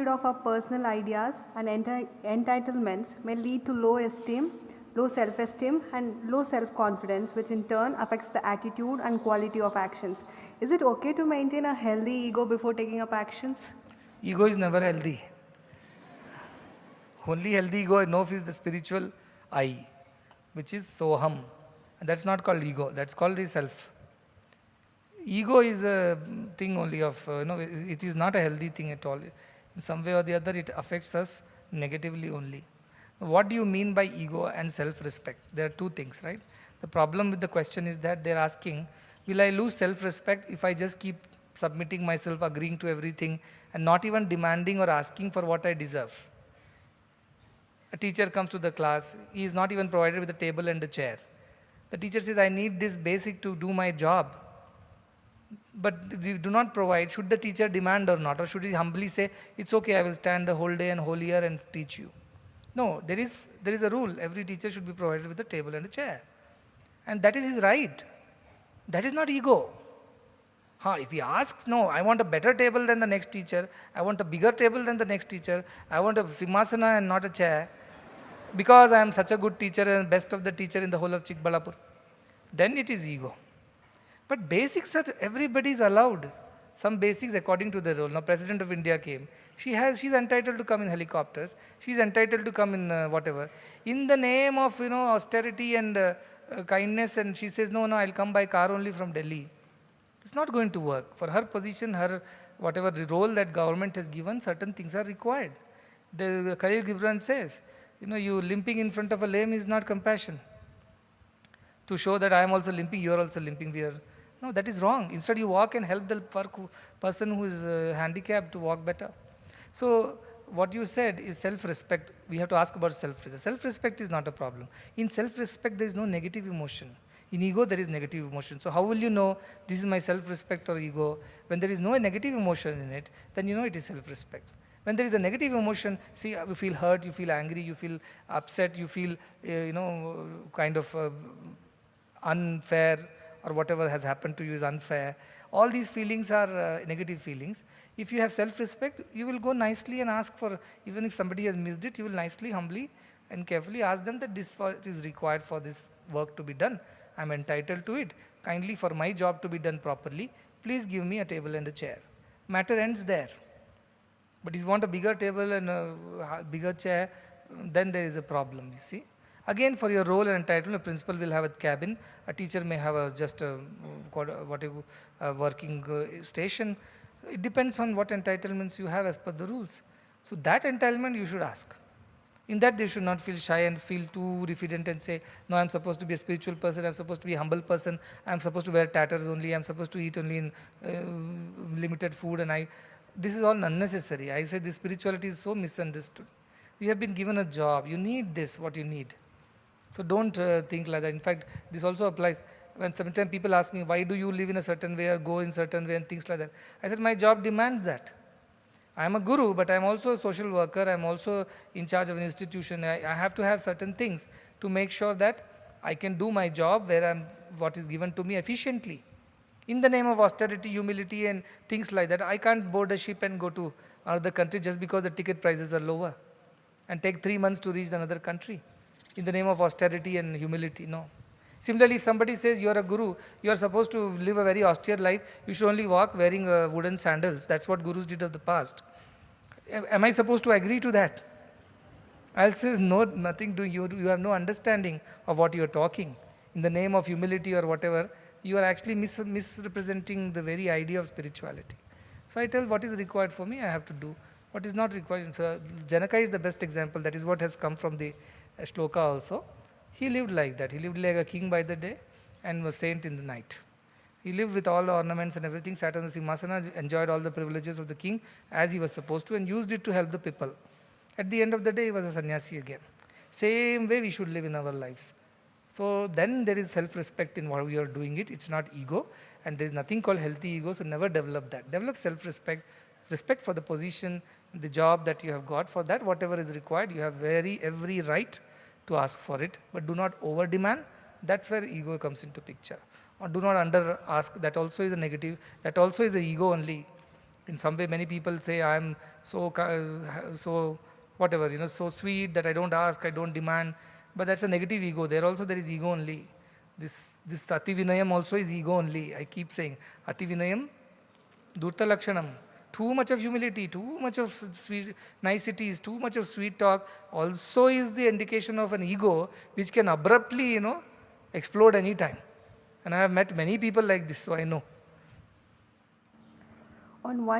of our personal ideas and entitlements may lead to low esteem, low self-esteem and low self-confidence, which in turn affects the attitude and quality of actions. Is it okay to maintain a healthy ego before taking up actions? Ego is never healthy. Only healthy ego I know of is the spiritual I, which is soham. And that's not called ego, that's called the self. Ego is a thing only of, it is not a healthy thing at all. In some way or the other, it affects us negatively only. What do you mean by ego and self-respect? There are two things, right? The problem with the question is that they're asking, will I lose self-respect if I just keep submitting myself, agreeing to everything, and not even demanding or asking for what I deserve? A teacher comes to the class, he is not even provided with a table and a chair. The teacher says, I need this basic to do my job. But if you do not provide, should the teacher demand or not? Or should he humbly say, it's okay, I will stand the whole day and whole year and teach you? No, there is a rule. Every teacher should be provided with a table and a chair. And that is his right. That is not ego. If he asks, no, I want a better table than the next teacher, I want a bigger table than the next teacher, I want a simhasana and not a chair, because I am such a good teacher and best of the teacher in the whole of Chikbalapur, then it is ego. But basics are everybody is allowed. Some basics according to the role. Now, President of India came. She's entitled to come in helicopters. She's entitled to come in whatever. In the name of austerity and kindness, and she says, no, I'll come by car only from Delhi. It's not going to work. For her position, her whatever the role that government has given, certain things are required. The Khalil Gibran says, you limping in front of a lame is not compassion. To show that I am also limping, you are also limping. No, that is wrong. Instead, you walk and help the person who is handicapped to walk better. So, what you said is self-respect. We have to ask about self-respect. Self-respect is not a problem. In self-respect, there is no negative emotion. In ego, there is negative emotion. So, how will you know this is my self-respect or ego? When there is no negative emotion in it, then you know it is self-respect. When there is a negative emotion, see, you feel hurt, you feel angry, you feel upset, you feel, kind of unfair, or whatever has happened to you is unfair. All these feelings are negative feelings. If you have self-respect, you will go nicely and ask for, even if somebody has missed it, you will nicely, humbly and carefully ask them that this is required for this work to be done. I am entitled to it. Kindly, for my job to be done properly, please give me a table and a chair. Matter ends there. But if you want a bigger table and a bigger chair, then there is a problem, you see. Again, for your role and entitlement, a principal will have a cabin, a teacher may have just a working station. It depends on what entitlements you have as per the rules. So that entitlement you should ask. In that, they should not feel shy and feel too diffident and say, no, I'm supposed to be a spiritual person, I'm supposed to be a humble person, I'm supposed to wear tatters only, I'm supposed to eat only in limited food, and this is all unnecessary. I say this spirituality is so misunderstood. You have been given a job, you need this, what you need. So don't think like that. In fact, this also applies when sometimes people ask me, why do you live in a certain way or go in certain way and things like that. I said, my job demands that. I am a guru, but I am also a social worker. I am also in charge of an institution. I have to have certain things to make sure that I can do my job what is given to me efficiently. In the name of austerity, humility and things like that, I can't board a ship and go to another country just because the ticket prices are lower and take 3 months to reach another country. In the name of austerity and humility, no. Similarly, if somebody says you are a guru, you are supposed to live a very austere life, you should only walk wearing wooden sandals. That's what gurus did of the past. Am I supposed to agree to that? I'll say, no, nothing to you. You have no understanding of what you are talking. In the name of humility or whatever, you are actually misrepresenting the very idea of spirituality. So I tell what is required for me, I have to do. What is not required. So Janaka is the best example. That is what has come from the shloka also. He lived like that. He lived like a king by the day and was saint in the night. He lived with all the ornaments and everything, sat on the simhasana, enjoyed all the privileges of the king as he was supposed to, and used it to help the people. At the end of the day, he was a sannyasi again. Same way we should live in our lives. So then there is self-respect in what we are doing it. It's not ego, and there is nothing called healthy ego, so never develop that. Develop self-respect, respect for the position, the job that you have got. For that, whatever is required, you have every right to ask for it, but do not over-demand. That's where ego comes into picture. Or do not under-ask. That also is a negative. That also is a ego only. In some way, many people say I am so whatever, so sweet that I don't ask, I don't demand. But that's a negative ego. There also there is ego only. This Ati Vinayam also is ego only. I keep saying Ati Vinayam Durta Lakshanam. Too much of humility, too much of sweet niceties, too much of sweet talk also is the indication of an ego which can abruptly, explode any time. And I have met many people like this, so I know. On one